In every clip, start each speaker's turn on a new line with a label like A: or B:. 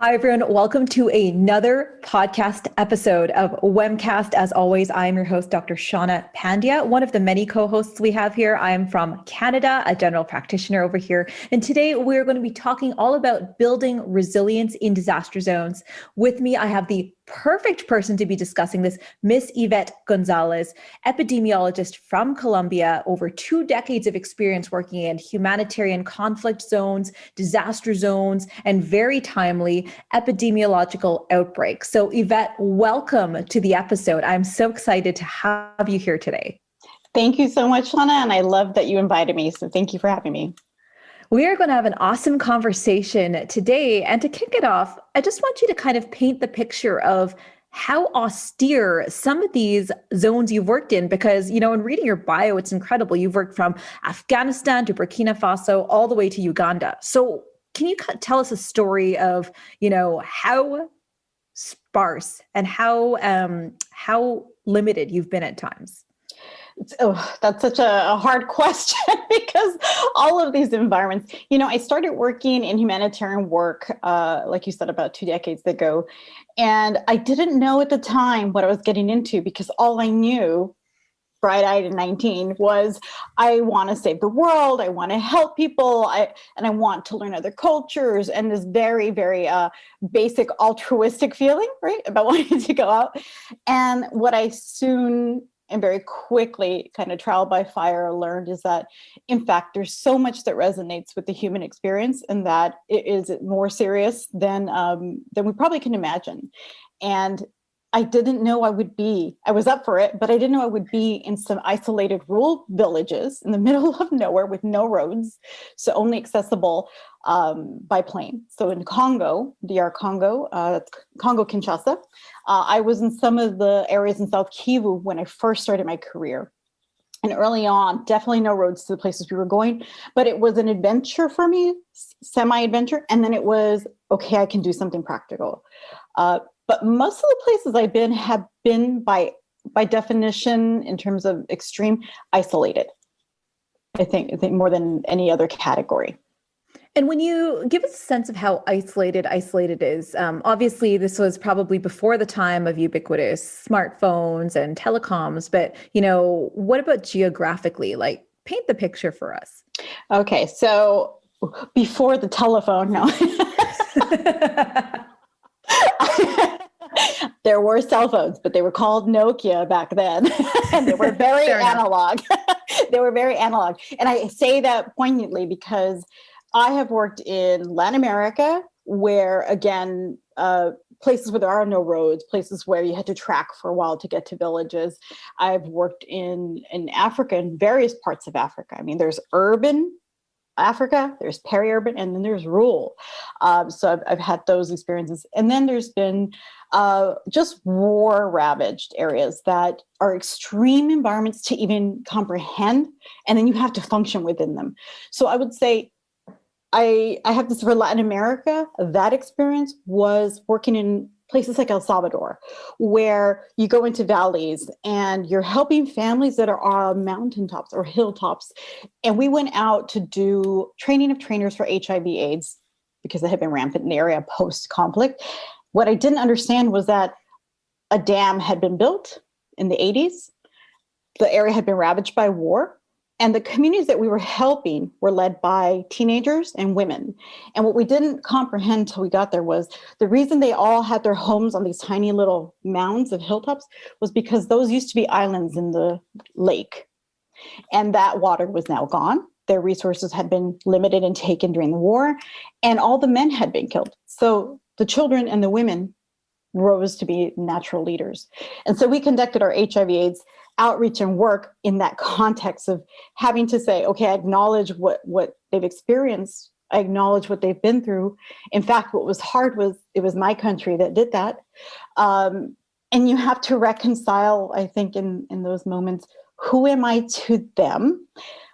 A: Hi, everyone. Welcome to another podcast episode of Wemcast. As always, I am your host, Dr. Shawna Pandya, one of the many co-hosts we have here. I am from Canada, a general practitioner over here. And today we're going to be talking all about building resilience in disaster zones. With me, I have the perfect person to be discussing this, Miss Yvette Gonzalez, epidemiologist from Colombia, over 2 decades of experience working in humanitarian conflict zones, disaster zones, and very timely epidemiological outbreaks. So Yvette, welcome to the episode. I'm so excited to have you here today.
B: Thank you so much, Shawna, and I love that you invited me. So thank you for having me.
A: We are going to have an awesome conversation today. And to kick it off, I just want you to kind of paint the picture of how austere some of these zones you've worked in, because, in reading your bio, it's incredible. You've worked from Afghanistan to Burkina Faso, all the way to Uganda. So can you tell us a story of, how sparse and how limited you've been at times?
B: Oh, that's such a hard question because all of these environments, I started working in humanitarian work, like you said, about 2 decades ago. And I didn't know at the time what I was getting into because all I knew, bright-eyed at 19, was I want to save the world. I want to help people. And I want to learn other cultures, and this very, very basic altruistic feeling, right, about wanting to go out. And what I soon and very quickly, kind of trial by fire, learned is that, in fact, there's so much that resonates with the human experience, and that it is more serious than we probably can imagine. And I didn't know I was up for it, but I didn't know I would be in some isolated rural villages in the middle of nowhere with no roads, so only accessible by plane. So in Congo, DR Congo, Congo Kinshasa, I was in some of the areas in South Kivu when I first started my career. And early on, definitely no roads to the places we were going, but it was an adventure for me, semi-adventure. And then it was, okay, I can do something practical. But most of the places I've been have been by definition, in terms of extreme, isolated. I think more than any other category.
A: And when you give us a sense of how isolated is, obviously this was probably before the time of ubiquitous smartphones and telecoms, but, what about geographically? Like, paint the picture for us.
B: Okay, so before the telephone, no. There were cell phones, but they were called Nokia back then. And they were very analog. They were very analog. And I say that poignantly because I have worked in Latin America, where, again, places where there are no roads, places where you had to track for a while to get to villages. I've worked in Africa, in various parts of Africa. I mean, there's urban Africa, there's peri-urban, and then there's rural. So I've had those experiences. And then there's been just war-ravaged areas that are extreme environments to even comprehend, and then you have to function within them. So I would say I have this for Latin America. That experience was working in places like El Salvador, where you go into valleys and you're helping families that are on mountaintops or hilltops. And we went out to do training of trainers for HIV/AIDS because they had been rampant in the area post-conflict. What I didn't understand was that a dam had been built in the 80s. The area had been ravaged by war. And the communities that we were helping were led by teenagers and women. And what we didn't comprehend until we got there was the reason they all had their homes on these tiny little mounds of hilltops was because those used to be islands in the lake. And that water was now gone. Their resources had been limited and taken during the war, and all the men had been killed. So the children and the women rose to be natural leaders. And so we conducted our HIV/AIDS outreach and work in that context of having to say, okay, I acknowledge what they've experienced. I acknowledge what they've been through. In fact, what was hard was it was my country that did that. And you have to reconcile, I think, in those moments, who am I to them?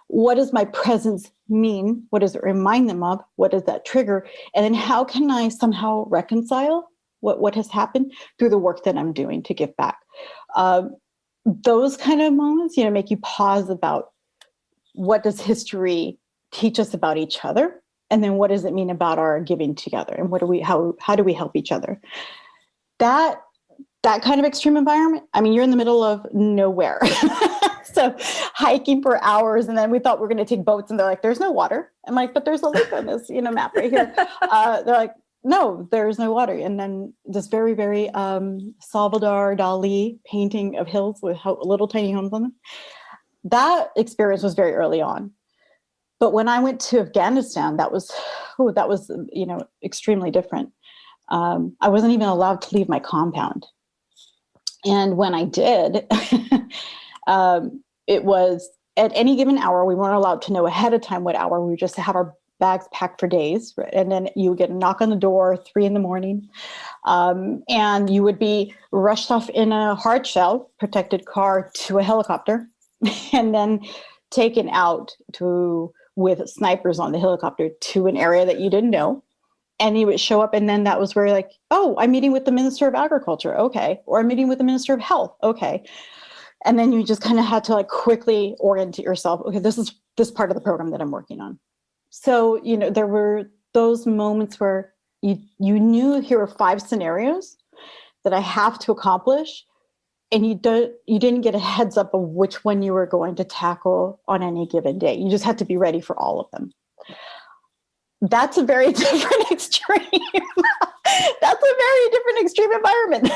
B: What does my presence mean? What does it remind them of? What does that trigger? And then how can I somehow reconcile what has happened through the work that I'm doing to give back? Those kind of moments, make you pause about what does history teach us about each other And then what does it mean about our giving together? And how do we help each other? That kind of extreme environment, I mean, you're in the middle of nowhere. So hiking for hours. And then we thought we were going to take boats, and they're like, there's no water. I'm like, but there's a lake on this, map right here. They're like, no, there's no water. And then this very, very Salvador Dali painting of hills with little tiny homes on them. That experience was very early on. But when I went to Afghanistan, that was extremely different. I wasn't even allowed to leave my compound. And when I did, it was at any given hour. We weren't allowed to know ahead of time what hour. We just have our bags packed for days. Right? And then you would get a knock on the door 3 a.m. And you would be rushed off in a hard shell protected car to a helicopter and then taken out with snipers on the helicopter to an area that you didn't know. And he would show up, and then that was where like, oh, I'm meeting with the Minister of Agriculture. Okay. Or I'm meeting with the Minister of Health. Okay. And then you just kind of had to like quickly orient yourself. Okay, this is this part of the program that I'm working on. So, there were those moments where you knew here are 5 scenarios that I have to accomplish. And you didn't get a heads up of which one you were going to tackle on any given day. You just had to be ready for all of them. That's a very different extreme. That's a very different extreme environment.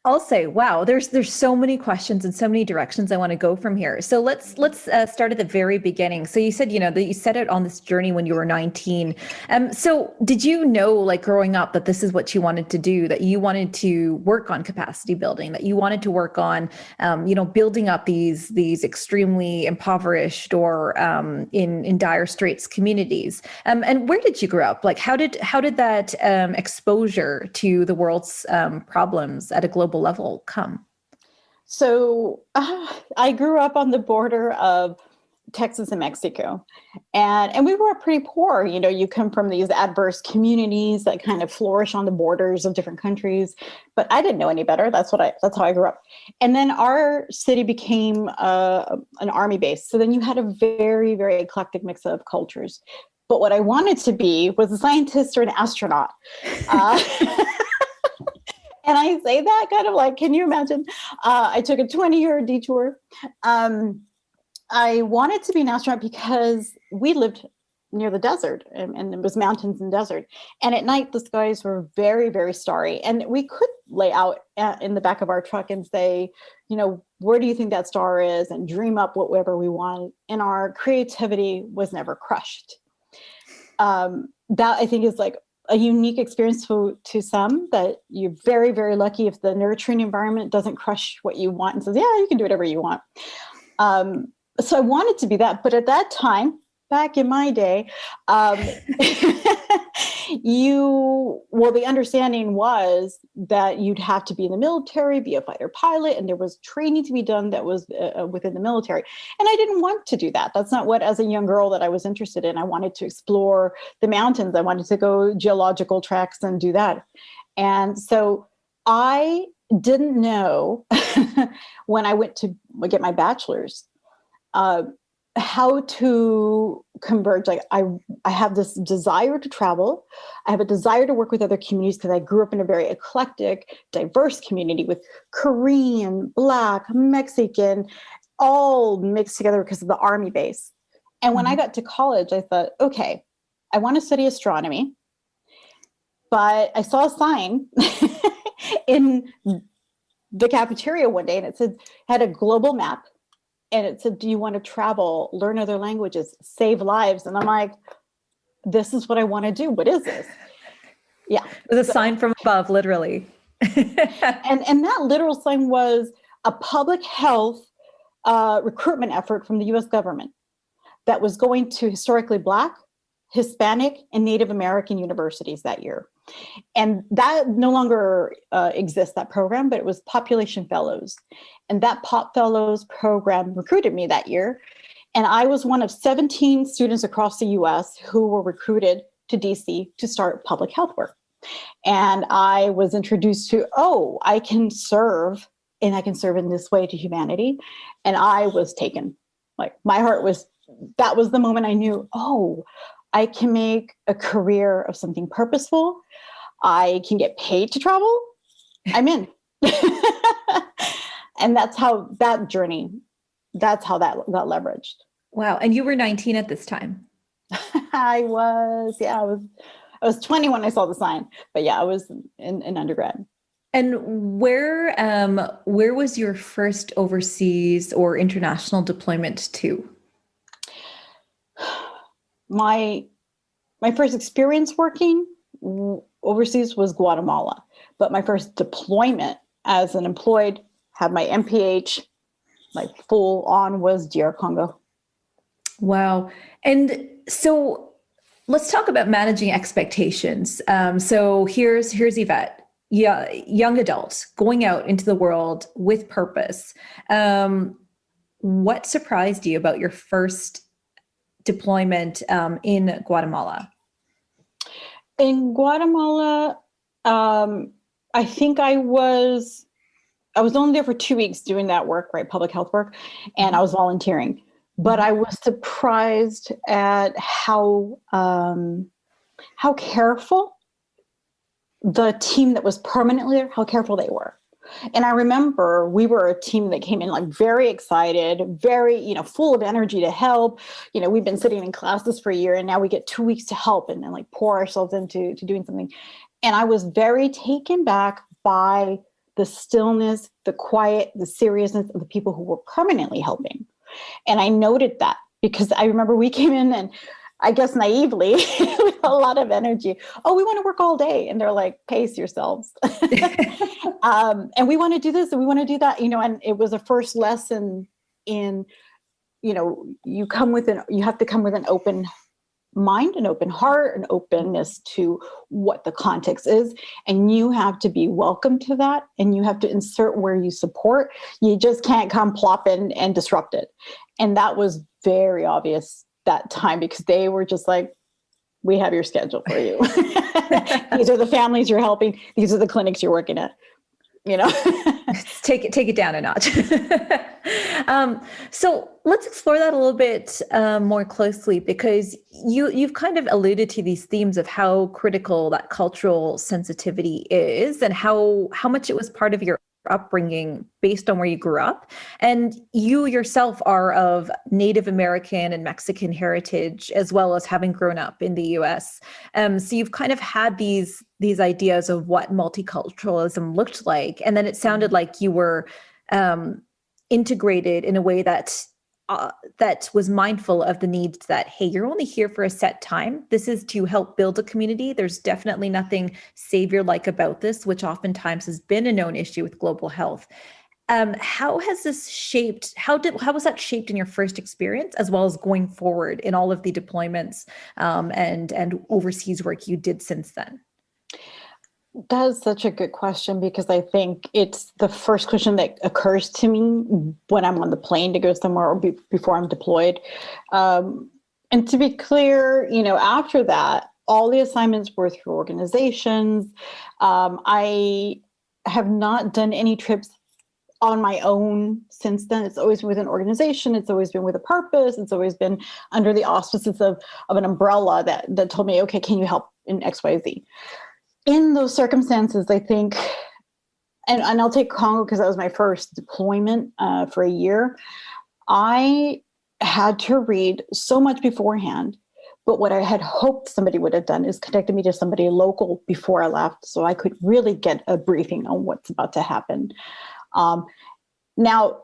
A: I'll say, wow, there's so many questions and so many directions I want to go from here. So let's start at the very beginning. So you said, that you set out on this journey when you were 19. So did you know, like growing up, that this is what you wanted to do, that you wanted to work on capacity building, that you wanted to work on, building up these extremely impoverished or in dire straits communities? And where did you grow up? Like, how did that exposure to the world's problems at a global level come?
B: So I grew up on the border of Texas and Mexico, and we were pretty poor. You come from these adverse communities that kind of flourish on the borders of different countries, but I didn't know any better. That's how I grew up. And then our city became an army base. So then you had a very, very eclectic mix of cultures. But what I wanted to be was a scientist or an astronaut. And I say that kind of like, can you imagine? I took a 20-year detour. I wanted to be an astronaut because we lived near the desert, and it was mountains and desert. And at night, the skies were very, very starry. And we could lay out in the back of our truck and say, where do you think that star is? And dream up whatever we want. And our creativity was never crushed. That I think is like a unique experience to some, that you're very, very lucky if the nurturing environment doesn't crush what you want and says, yeah, you can do whatever you want. So I wanted to be that. But at that time, back in my day, the understanding was that you'd have to be in the military, be a fighter pilot, and there was training to be done that was within the military. And I didn't want to do that. That's not what, as a young girl, that I was interested in. I wanted to explore the mountains. I wanted to go geological tracks and do that. And so I didn't know when I went to get my bachelor's, how to converge. Like I have this desire to travel. I have a desire to work with other communities because I grew up in a very eclectic, diverse community with Korean, Black, Mexican, all mixed together because of the army base. And when I got to college, I thought, okay, I want to study astronomy, but I saw a sign in the cafeteria one day, and it had a global map. And it said, do you want to travel, learn other languages, save lives? And I'm like, this is what I want to do. What is this? Yeah.
A: It was a sign from above, literally.
B: and that literal sign was a public health recruitment effort from the U.S. government that was going to historically Black, Hispanic, and Native American universities that year. And that no longer exists, that program, but it was Population Fellows. And that Pop Fellows program recruited me that year. And I was one of 17 students across the US who were recruited to DC to start public health work. And I was introduced to, I can serve, and I can serve in this way to humanity. And I was taken. Like my heart was, that was the moment I knew, I can make a career of something purposeful. I can get paid to travel. I'm in. And that's how that journey, that's how that got leveraged.
A: Wow. And you were 19 at this time.
B: I was 20 when I saw the sign, but yeah, I was in undergrad.
A: And where was your first overseas or international deployment to?
B: My first experience working overseas was Guatemala, but my first deployment as an employed, had my MPH, like full on, was DR Congo.
A: Wow. And so let's talk about managing expectations. So here's Yvette, yeah, young adult going out into the world with purpose. What surprised you about your first deployment in Guatemala?
B: In Guatemala, I think I was only there for 2 weeks doing that work, right? Public health work. And I was volunteering, but I was surprised at how careful the team that was permanently there, how careful they were. And I remember we were a team that came in like very excited, very, full of energy to help. We've been sitting in classes for a year and now we get 2 weeks to help and like pour ourselves into doing something. And I was very taken back by the stillness, the quiet, the seriousness of the people who were permanently helping. And I noted that because I remember we came in and I guess naively with a lot of energy. Oh, we want to work all day. And they're like, pace yourselves. And we want to do this and we want to do that, and it was a first lesson in, you have to come with an open mind, an open heart, an openness to what the context is. And you have to be welcome to that. And you have to insert where you support. You just can't come plop in and disrupt it. And that was very obvious that time because they were just like, we have your schedule for you. These are the families you're helping. These are the clinics you're working at.
A: Take it down a notch. So let's explore that a little bit more closely because you've kind of alluded to these themes of how critical that cultural sensitivity is and how much it was part of your upbringing based on where you grew up. And you yourself are of Native American and Mexican heritage, as well as having grown up in the US. So you've kind of had these ideas of what multiculturalism looked like. And then it sounded like you were integrated in a way that was mindful of the needs that, hey, you're only here for a set time. This is to help build a community. There's definitely nothing savior-like about this, which oftentimes has been a known issue with global health. How has this shaped, how was that shaped in your first experience, as well as going forward in all of the deployments and overseas work you did since then?
B: That's such a good question because I think it's the first question that occurs to me when I'm on the plane to go somewhere or before I'm deployed. And to be clear, after that, all the assignments were through organizations. I have not done any trips on my own since then. It's always been with an organization. It's always been with a purpose. It's always been under the auspices of an umbrella that told me, okay, can you help in X, Y, Z? In those circumstances, I think, and I'll take Congo because that was my first deployment for a year. I had to read so much beforehand, but what I had hoped somebody would have done is connected me to somebody local before I left so I could really get a briefing on what's about to happen. Now,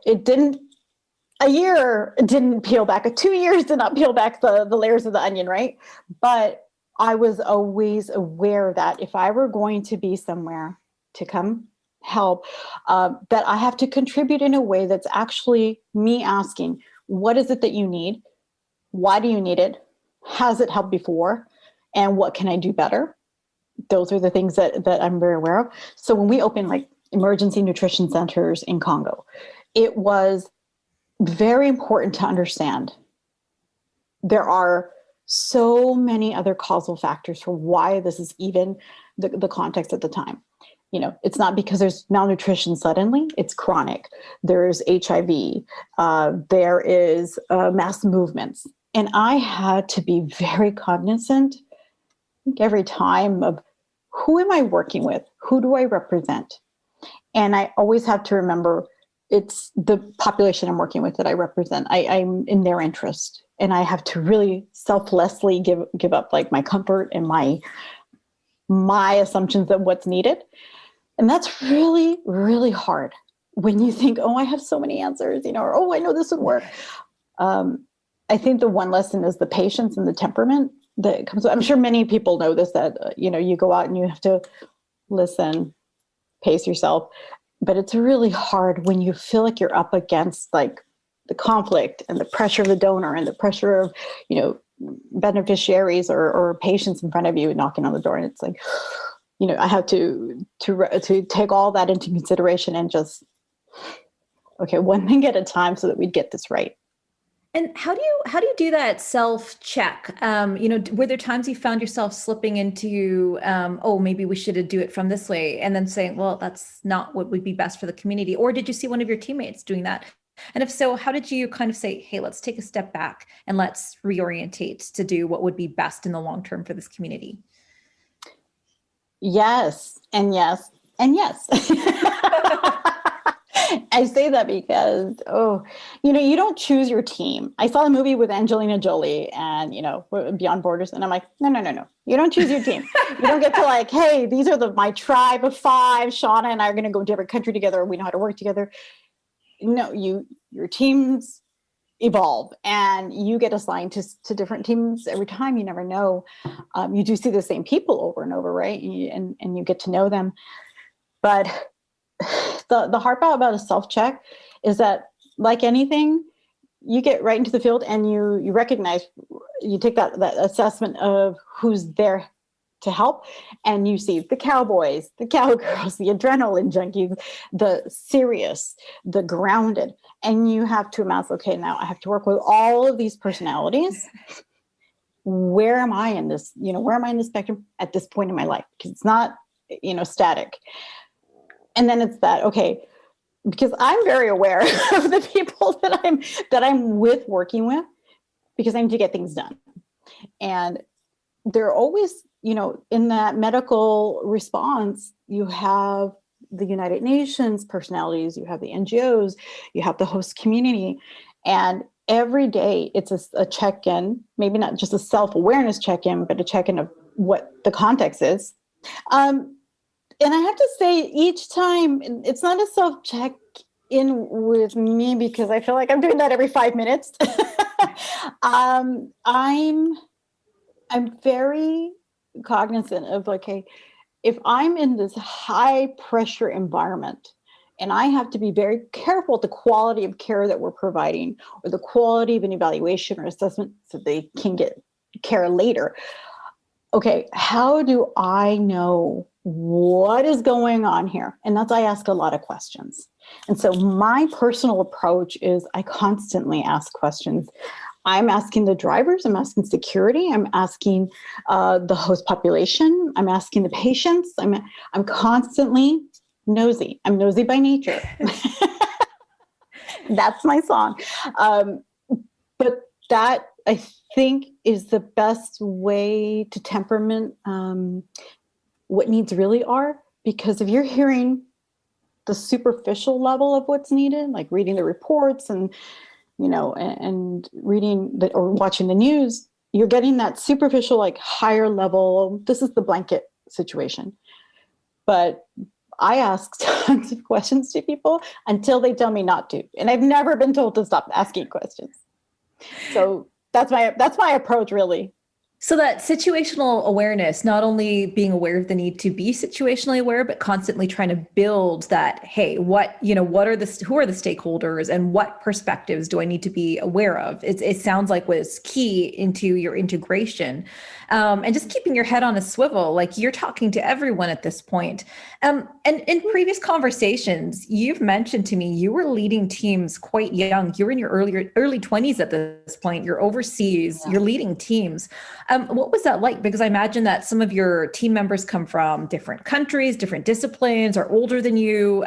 B: a year didn't peel back, 2 years did not peel back the layers of the onion, right? But I was always aware that if I were going to be somewhere to come help, that I have to contribute in a way that's actually me asking, what is it that you need? Why do you need it? Has it helped before? And what can I do better? Those are the things that I'm very aware of. So when we opened like emergency nutrition centers in Congo, it was very important to understand there are so many other causal factors for why this is even the context at the time. It's not because there's malnutrition suddenly, it's chronic. There's HIV, there is mass movements. And I had to be very cognizant every time of, who am I working with? Who do I represent? And I always have to remember, it's the population I'm working with that I represent. I'm in their interest. And I have to really selflessly give up like my comfort and my assumptions of what's needed. And that's really, really hard when you think, oh, I have so many answers, or, oh, I know this would work. I think the one lesson is the patience and the temperament that comes. I'm sure many people know this, that, you go out and you have to listen, pace yourself, but it's really hard when you feel like you're up against like the conflict and the pressure of the donor and the pressure of, beneficiaries or patients in front of you knocking on the door. And it's like, I have to take all that into consideration and just, okay, one thing at a time so that we get this right.
A: And how do you do that self-check? Were there times you found yourself slipping into, oh, maybe we should do it from this way, and then saying, well, that's not what would be best for the community? Or did you see one of your teammates doing that? And if so, how did you kind of say, hey, let's take a step back and let's reorientate to do what would be best in the long term for this community?
B: Yes, and yes, and yes. I say that because, you don't choose your team. I saw a movie with Angelina Jolie and, Beyond Borders. And I'm like, no. You don't choose your team. You don't get to like, hey, these are my tribe of 5. Shawna and I are going to go to every country together. We know how to work together. No, your teams evolve and you get assigned to different teams every time. You never know. You do see the same people over and over, right? And you get to know them. But the hard part about a self-check is that, like anything, you get right into the field and you recognize, you take that assessment of who's there to help, and you see the cowboys, the cowgirls, the adrenaline junkies, the serious, the grounded, and you have to amass, okay, now I have to work with all of these personalities. Where am I in this, where am I in the spectrum at this point in my life? Because it's not, static. And then it's that, okay, because I'm very aware of the people that I'm working with, because I need to get things done. And they're always, in that medical response, you have the United Nations personalities, you have the NGOs, you have the host community. And every day it's a check-in, maybe not just a self-awareness check-in, but a check-in of what the context is. And I have to say, each time, it's not a self-check-in with me because I feel like I'm doing that every 5 minutes. I'm very cognizant of, okay, if I'm in this high-pressure environment and I have to be very careful with the quality of care that we're providing or the quality of an evaluation or assessment so they can get care later, okay, how do I know what is going on here? And that's, I ask a lot of questions. And so my personal approach is I constantly ask questions. I'm asking the drivers, I'm asking security, I'm asking the host population, I'm asking the patients. I'm constantly nosy. I'm nosy by nature. That's my song. But that, I think, is the best way to temperament what needs really are. Because if you're hearing the superficial level of what's needed, like reading the reports and and reading or watching the news, you're getting that superficial, like higher level, this is the blanket situation. But I ask tons of questions to people until they tell me not to. And I've never been told to stop asking questions. So that's my approach, really.
A: So that situational awareness, not only being aware of the need to be situationally aware, but constantly trying to build that, hey, who are the stakeholders and what perspectives do I need to be aware of? It sounds like was key into your integration, and just keeping your head on a swivel, like you're talking to everyone at this point. And in previous conversations, you've mentioned to me, you were leading teams quite young. You were in your early 20s at this point. You're overseas, You're leading teams. What was that like? Because I imagine that some of your team members come from different countries, different disciplines, are older than you.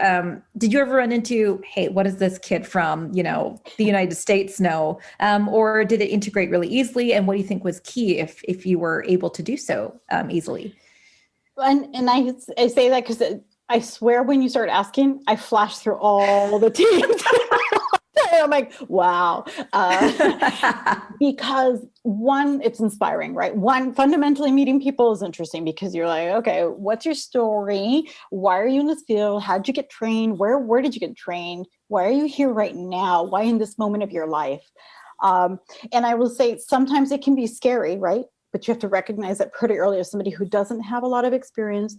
A: Did you ever run into, hey, what does this kid from, the United States know? Or did it integrate really easily? And what do you think was key if you were able to do so easily?
B: And I say that because I swear when you start asking, I flash through all the teams. I'm like, wow. Because one, it's inspiring, right? One, fundamentally meeting people is interesting because you're like, okay, what's your story? Why are you in this field? How did you get trained? Where did you get trained? Why are you here right now? Why in this moment of your life? And I will say sometimes it can be scary, right? But you have to recognize that pretty early as somebody who doesn't have a lot of experience.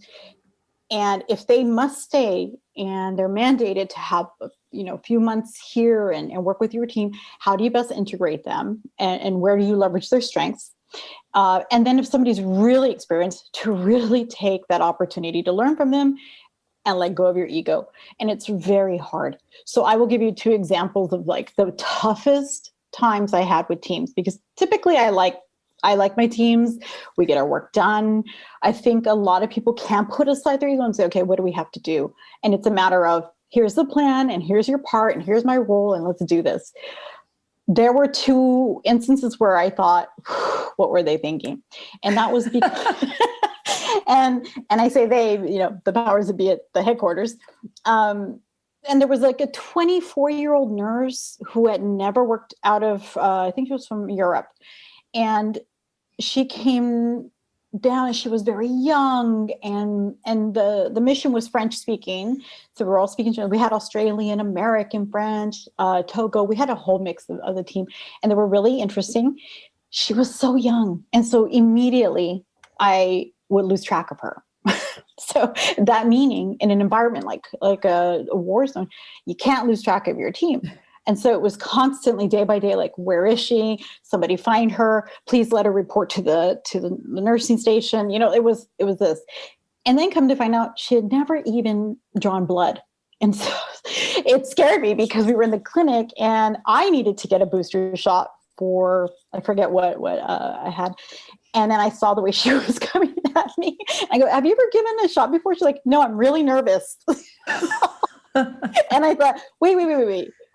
B: And if they must stay and they're mandated to have, a few months here and work with your team, how do you best integrate them? And where do you leverage their strengths? And then if somebody's really experienced, to really take that opportunity to learn from them and let go of your ego. And it's very hard. So I will give you two examples of like the toughest times I had with teams, because typically I like my teams. We get our work done. I think a lot of people can put aside their ego and say, okay, what do we have to do? And it's a matter of, here's the plan and here's your part and here's my role and let's do this. There were two instances where I thought, what were they thinking? And that was because, and I say they, the powers that be at the headquarters. And there was like a 24-year-old nurse who had never worked out of, I think she was from Europe. And she came down and she was very young, and the mission was French speaking. So we're all speaking. We had Australian, American, French, Togo. We had a whole mix of the team, and they were really interesting. She was so young. And so immediately I would lose track of her. So that meaning in an environment like a war zone, you can't lose track of your team. And so it was constantly day by day, like, where is she? Somebody find her, please let her report to the nursing station. It was this. And then come to find out she had never even drawn blood. And so it scared me because we were in the clinic and I needed to get a booster shot for, I forget what I had. And then I saw the way she was coming at me. I go, have you ever given a shot before? She's like, no, I'm really nervous. And I thought, wait.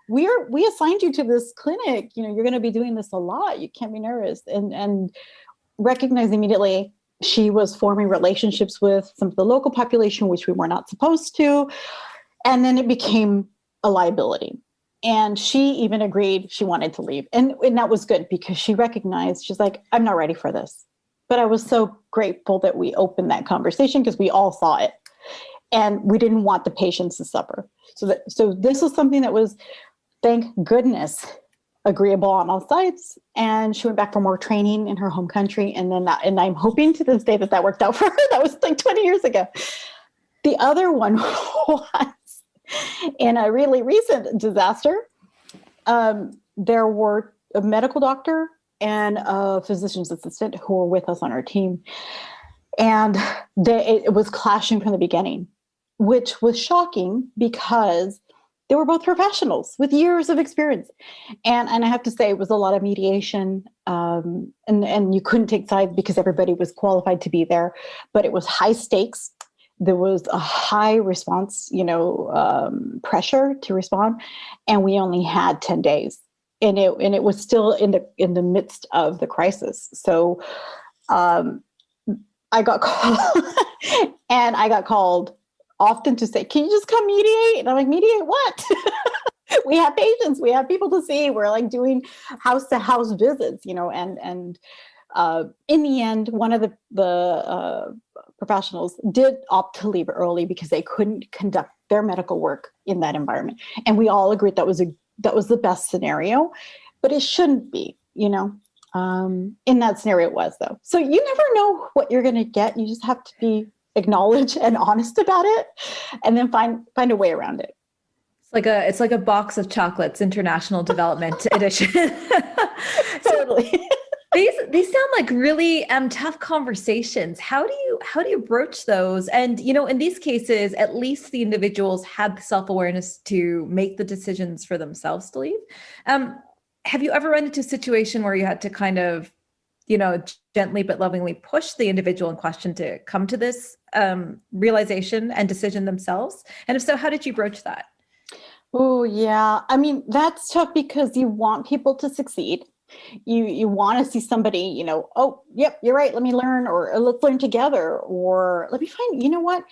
B: We assigned you to this clinic. You're going to be doing this a lot. You can't be nervous. And recognized immediately she was forming relationships with some of the local population, which we were not supposed to. And then it became a liability. And she even agreed she wanted to leave. And that was good because she recognized, she's like, I'm not ready for this. But I was so grateful that we opened that conversation because we all saw it. And we didn't want the patients to suffer. So this was something that was, thank goodness, agreeable on all sides. And she went back for more training in her home country. And I'm hoping to this day that worked out for her. That was like 20 years ago. The other one was in a really recent disaster. There were a medical doctor and a physician's assistant who were with us on our team. And it was clashing from the beginning, which was shocking because they were both professionals with years of experience. And I have to say it was a lot of mediation, and you couldn't take sides because everybody was qualified to be there, but it was high stakes. There was a high response, pressure to respond. And we only had 10 days and it was still in the midst of the crisis. So, I got called and I got called often to say, can you just come mediate? And I'm like, mediate what? We have patients, we have people to see. We're like doing house to house visits, and in the end, one of the professionals did opt to leave early because they couldn't conduct their medical work in that environment. And we all agreed that was the best scenario, but it shouldn't be, in that scenario it was though. So you never know what you're going to get. You just have to be acknowledged and honest about it and then find a way around it.
A: It's like a box of chocolates, International Development Edition.
B: Totally.
A: These sound like really tough conversations. How do you broach those? And in these cases, at least the individuals had the self-awareness to make the decisions for themselves to leave. Have you ever run into a situation where you had to kind of, gently but lovingly push the individual in question to come to this realization and decision themselves? And if so, how did you broach that?
B: Oh, yeah. I mean, that's tough because you want people to succeed. You want to see somebody, oh, yep, you're right. Let me learn, or let's learn together, or let me find,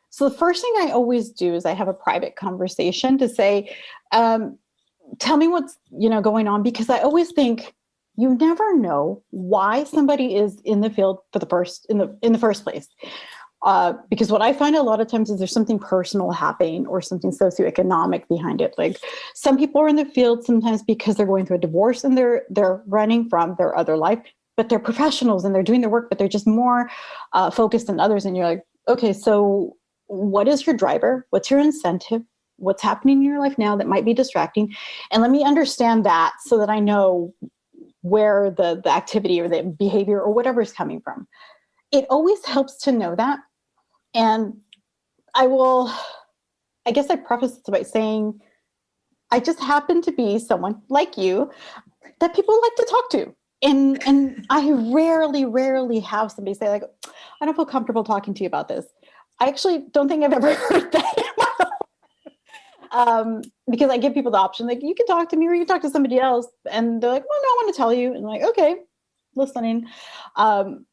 B: So the first thing I always do is I have a private conversation to say, tell me what's, going on, because I always think you never know why somebody is in the field for in the first place. Because what I find a lot of times is there's something personal happening or something socioeconomic behind it. Like some people are in the field sometimes because they're going through a divorce and they're running from their other life, but they're professionals and they're doing their work, but they're just more focused than others. And you're like, okay, so what is your driver? What's your incentive? What's happening in your life now that might be distracting? And let me understand that so that I know where the activity or the behavior or whatever is coming from. It always helps to know that. And I guess I preface this by saying, I just happen to be someone like you that people like to talk to. And I rarely have somebody say like, I don't feel comfortable talking to you about this. I actually don't think I've ever heard that in my life. Because I give people the option, like, you can talk to me or you can talk to somebody else. And they're like, well, no, I want to tell you. And I'm like, okay, listening. And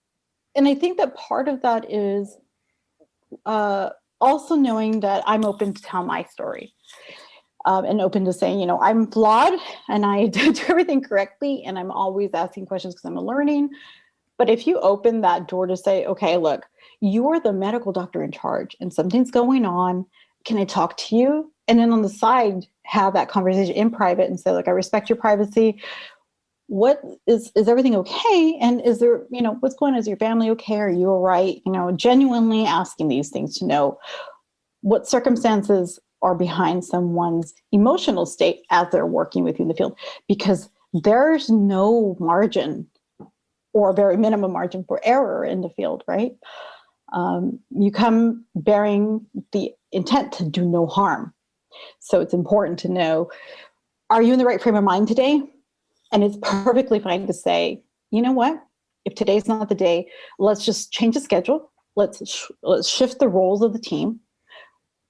B: I think that part of that is also knowing that I'm open to tell my story, and open to saying, I'm flawed and I do everything correctly. And I'm always asking questions because I'm learning. But if you open that door to say, okay, look, you are the medical doctor in charge and something's going on. Can I talk to you? And then on the side, have that conversation in private and say, look, I respect your privacy. What is everything okay? And is there, what's going on? Is your family okay? Are you all right? Genuinely asking these things to know what circumstances are behind someone's emotional state as they're working with you in the field, because there's no margin or very minimum margin for error in the field, right? You come bearing the intent to do no harm. So it's important to know, are you in the right frame of mind today? And it's perfectly fine to say, you know what, if today's not the day, let's just change the schedule. Let's shift the roles of the team.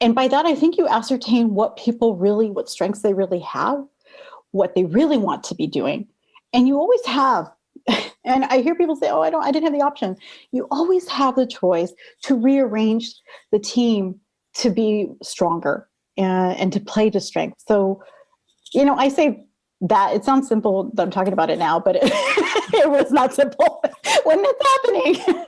B: And by that, I think you ascertain what strengths they really have, what they really want to be doing. And you always have, and I hear people say, oh, I didn't have the option. You always have the choice to rearrange the team to be stronger and to play to strength. So, I say, that it sounds simple that I'm talking about it now, but it was not simple when it's happening.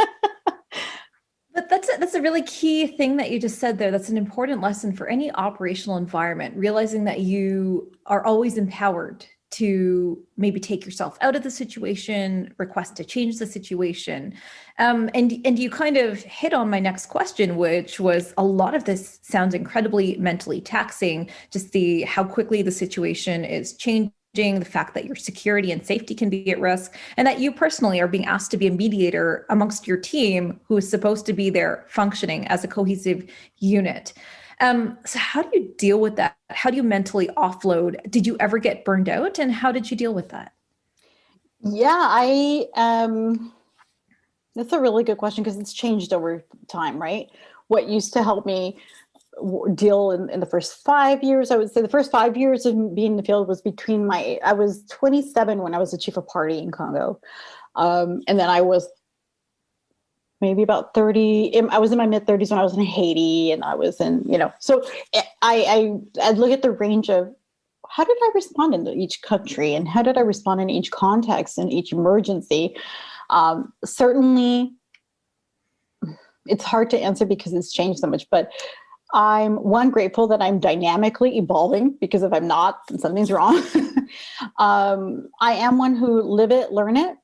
A: But that's a really key thing that you just said there. That's an important lesson for any operational environment, realizing that you are always empowered to maybe take yourself out of the situation, request to change the situation. And you kind of hit on my next question, which was, a lot of this sounds incredibly mentally taxing, just how quickly the situation is changing, the fact that your security and safety can be at risk, and that you personally are being asked to be a mediator amongst your team who is supposed to be there functioning as a cohesive unit. So how do you deal with that? How do you mentally offload? Did you ever get burned out, and how did you deal with that?
B: Yeah, that's a really good question, because it's changed over time, right? What used to help me deal in the first 5 years, I would say the first 5 years of being in the field was I was 27 when I was the chief of party in Congo. And then I was maybe about 30. I was in my mid 30s when I was in Haiti, and I was in, so I'd look at the range of, how did I respond in each country, and how did I respond in each context, in each emergency? Certainly, it's hard to answer because it's changed so much, but I'm grateful that I'm dynamically evolving, because if I'm not, then something's wrong. I am one who live it, learn it.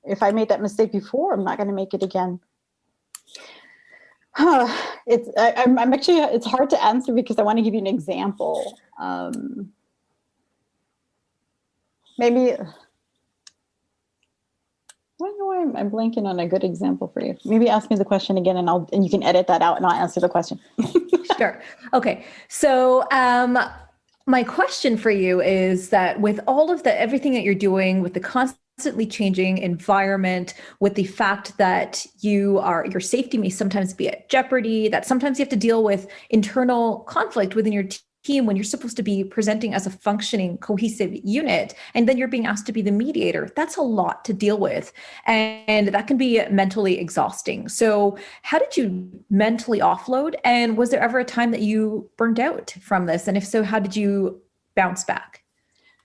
B: If I made that mistake before, I'm not going to make it again. I'm actually, it's hard to answer because I want to give you an example. Maybe, I don't know why I'm blanking on a good example for you. Maybe ask me the question again, and you can edit that out and I'll answer the question.
A: Sure. Okay. So, my question for you is that with all of everything that you're doing, with the constant constantly changing environment, with the fact that your safety may sometimes be at jeopardy, that sometimes you have to deal with internal conflict within your team when you're supposed to be presenting as a functioning, cohesive unit, and then you're being asked to be the mediator. That's a lot to deal with, and that can be mentally exhausting. So how did you mentally offload, and was there ever a time that you burned out from this? And if so, how did you bounce back?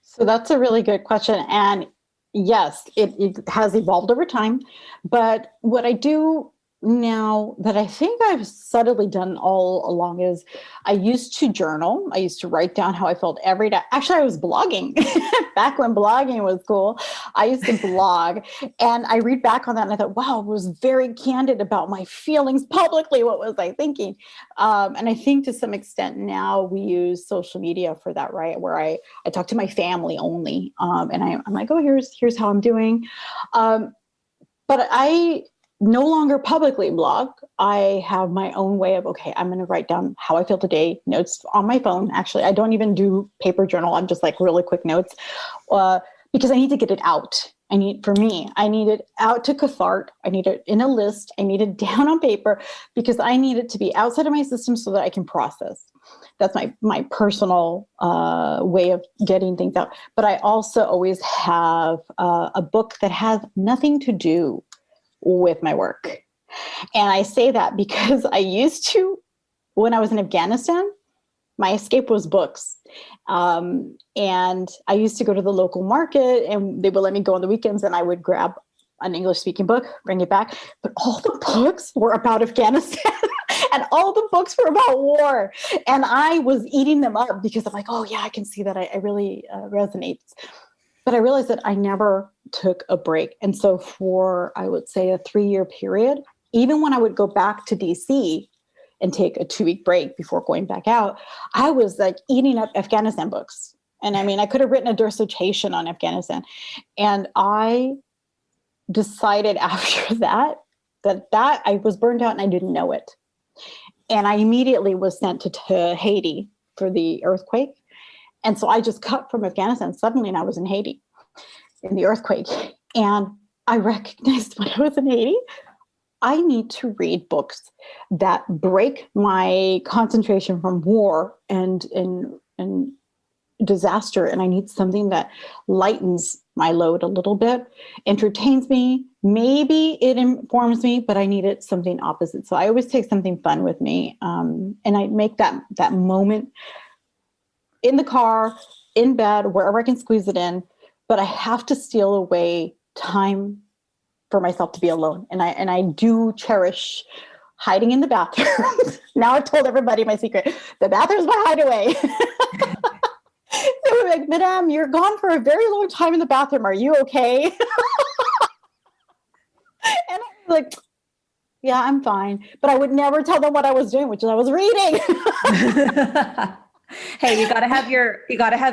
B: So that's a really good question. And yes, it has evolved over time. But what I do now that I think I've subtly done all along is I used to journal. I used to write down how I felt every day. Actually, I was blogging back when blogging was cool. I used to blog, and I read back on that and I thought, wow, I was very candid about my feelings publicly. What was I thinking? And I think to some extent now we use social media for that, right? Where I talk to my family only. And I'm like, oh, here's how I'm doing. But I no longer publicly blog. I have my own way of, okay, I'm going to write down how I feel today, notes on my phone. Actually, I don't even do paper journal. I'm just like really quick notes because I need to get it out. I need it out to cathart. I need it in a list. I need it down on paper because I need it to be outside of my system so that I can process. That's my personal way of getting things out. But I also always have a book that has nothing to do with my work. And I say that because I used to, when I was in Afghanistan, my escape was books. And I used to go to the local market and they would let me go on the weekends and I would grab an English speaking book, bring it back. But all the books were about Afghanistan and all the books were about war. And I was eating them up because I'm like, oh yeah, I can see that. I really resonates. But I realized that I never took a break. And so for, I would say, a 3-year period, even when I would go back to DC and take a 2-week break before going back out, I was like eating up Afghanistan books. And I mean, I could have written a dissertation on Afghanistan. And I decided after that I was burned out and I didn't know it. And I immediately was sent to Haiti for the earthquake. And so I just cut from Afghanistan suddenly, and I was in Haiti in the earthquake. And I recognized when I was in Haiti, I need to read books that break my concentration from war and disaster. And I need something that lightens my load a little bit, entertains me. Maybe it informs me, but I needed something opposite. So I always take something fun with me. And I make that moment in the car, in bed, wherever I can squeeze it in, but I have to steal away time for myself to be alone. And I do cherish hiding in the bathroom. Now I've told everybody my secret. The bathroom's my hideaway. They were like, Madame, you're gone for a very long time in the bathroom. Are you okay? And I was like, yeah, I'm fine. But I would never tell them what I was doing, which is I was reading.
A: Hey, you gotta have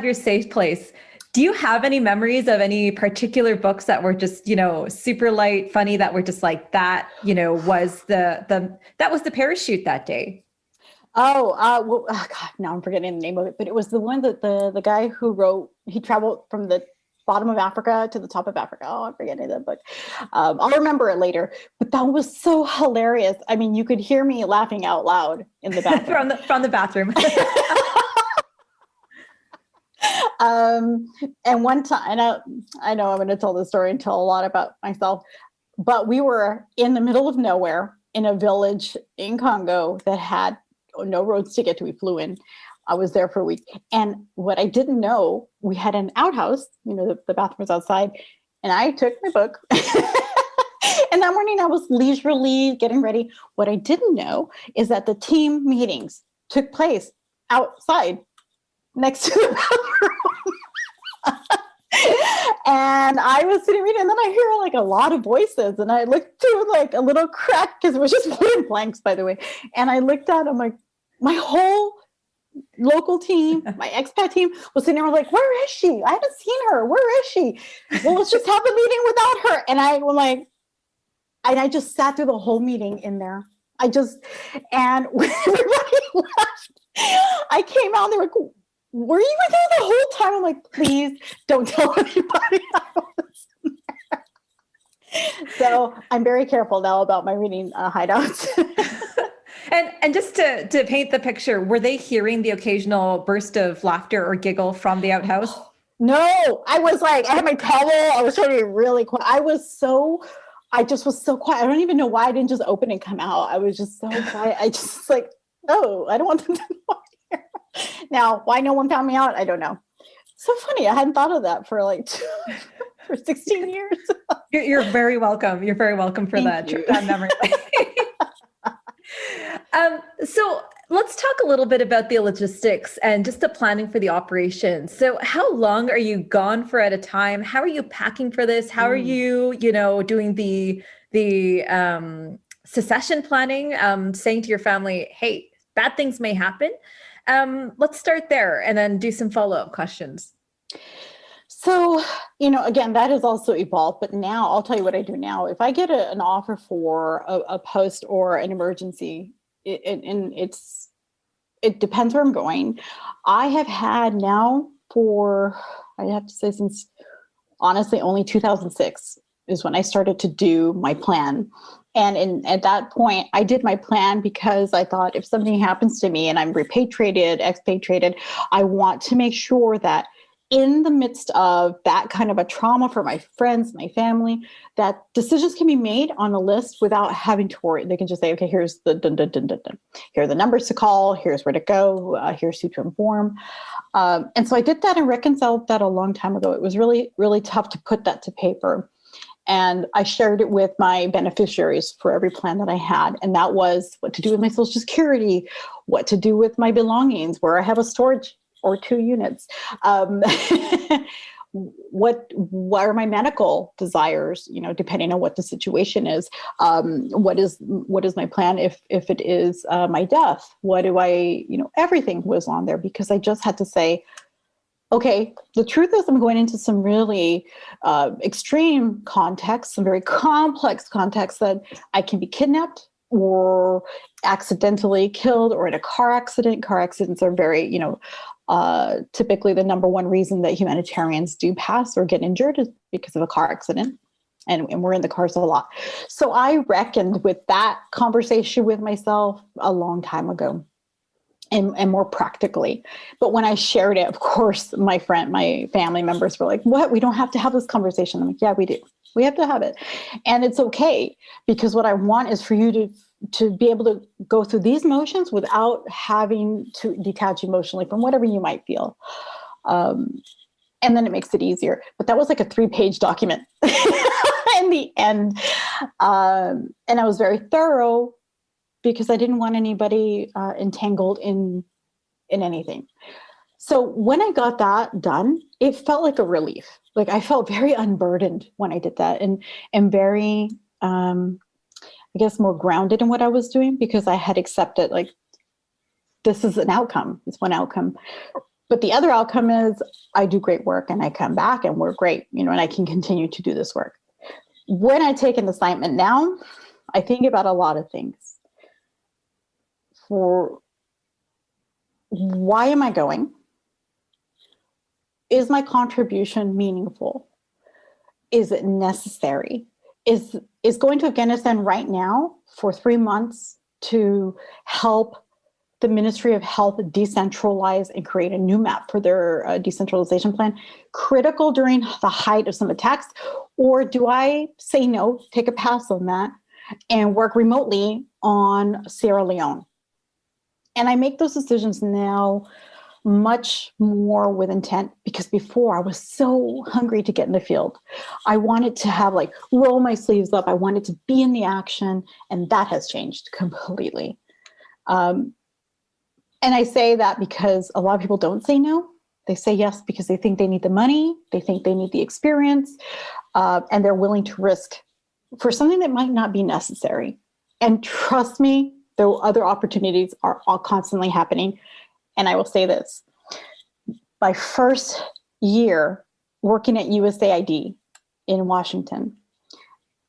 A: your safe place. Do you have any memories of any particular books that were just, super light, funny, that were just like that, was that was the parachute that day?
B: Well, God, now I'm forgetting the name of it, but it was the one that the guy who wrote, he traveled from the bottom of Africa to the top of Africa. Oh, I'm forgetting that book. I'll remember it later, but that was so hilarious. I mean, you could hear me laughing out loud in the bathroom.
A: from the bathroom.
B: And one time, I know I'm going to tell this story and tell a lot about myself, but we were in the middle of nowhere in a village in Congo that had no roads to get to. We flew in. I was there for a week. And what I didn't know, we had an outhouse, the bathroom was outside, and I took my book. And that morning I was leisurely getting ready. What I didn't know is that the team meetings took place outside next to the bathroom. And I was sitting reading, and then I hear like a lot of voices, and I looked through like a little crack because it was just wooden planks, by the way. And I looked out, I'm like, my whole local team, my expat team was sitting there like, where is she? I haven't seen her. Where is she? Well, let's just have a meeting without her. And I was like, and I just sat through the whole meeting in there. And when everybody left, I came out and they were like, were you there the whole time? I'm like, please don't tell anybody I was in there. So I'm very careful now about my reading hideouts.
A: And just to paint the picture, were they hearing the occasional burst of laughter or giggle from the outhouse?
B: No, I was like, I had my towel. I was trying to be really quiet. I just was so quiet. I don't even know why I didn't just open and come out. I was just so quiet. I just like, oh, I don't want them to know here. Now, why no one found me out? I don't know. So funny. I hadn't thought of that for for 16 years.
A: You're very welcome. You're very welcome for that trip down memory lane. So let's talk a little bit about the logistics and just the planning for the operation. So how long are you gone for at a time? How are you packing for this? How are you, doing the succession planning, saying to your family, hey, bad things may happen. Let's start there and then do some follow-up questions.
B: So, again, that has also evolved, but now I'll tell you what I do now. If I get an offer for a post or an emergency, it depends where I'm going. I have had now I have to say, since honestly, only 2006 is when I started to do my plan. And at that point, I did my plan because I thought if something happens to me and I'm repatriated, expatriated, I want to make sure that in the midst of that kind of a trauma for my friends, my family, that decisions can be made on a list without having to worry. They can just say, okay, here's the dun, dun, dun, dun, dun. Here are the numbers to call. Here's where to go. Here's who to inform. And so I did that and reconciled that a long time ago. It was really, really tough to put that to paper. And I shared it with my beneficiaries for every plan that I had. And that was what to do with my Social Security, what to do with my belongings, where I have a storage or 2 units. What are my medical desires, depending on what the situation is. What is my plan if it is my death? What do I, everything was on there because I just had to say, okay, the truth is I'm going into some really extreme contexts, some very complex contexts that I can be kidnapped or accidentally killed or in a car accident. Car accidents are very, typically the number one reason that humanitarians do pass or get injured is because of a car accident. And we're in the cars a lot. So I reckoned with that conversation with myself a long time ago. And more practically. But when I shared it, of course, my family members were like, what? We don't have to have this conversation. I'm like, yeah, we do. We have to have it. And it's okay, because what I want is for you to be able to go through these motions without having to detach emotionally from whatever you might feel. And then it makes it easier. But that was like a 3-page document in the end. And I was very thorough, because I didn't want anybody entangled in anything. So when I got that done, it felt like a relief. Like I felt very unburdened when I did that, and very, I guess, more grounded in what I was doing, because I had accepted, like, this is an outcome. It's one outcome. But the other outcome is I do great work and I come back and we're great, and I can continue to do this work. When I take an assignment now, I think about a lot of things. For why am I going? Is my contribution meaningful? Is it necessary? Is going to Afghanistan right now for 3 months to help the Ministry of Health decentralize and create a new map for their decentralization plan critical during the height of some attacks? Or do I say no, take a pass on that, and work remotely on Sierra Leone? And I make those decisions now much more with intent, because before I was so hungry to get in the field. I wanted to have, like, roll my sleeves up. I wanted to be in the action, and that has changed completely. And I say that because a lot of people don't say no. They say yes because they think they need the money, they think they need the experience, and they're willing to risk for something that might not be necessary. And trust me, though, other opportunities are all constantly happening. And I will say this, my first year working at USAID in Washington,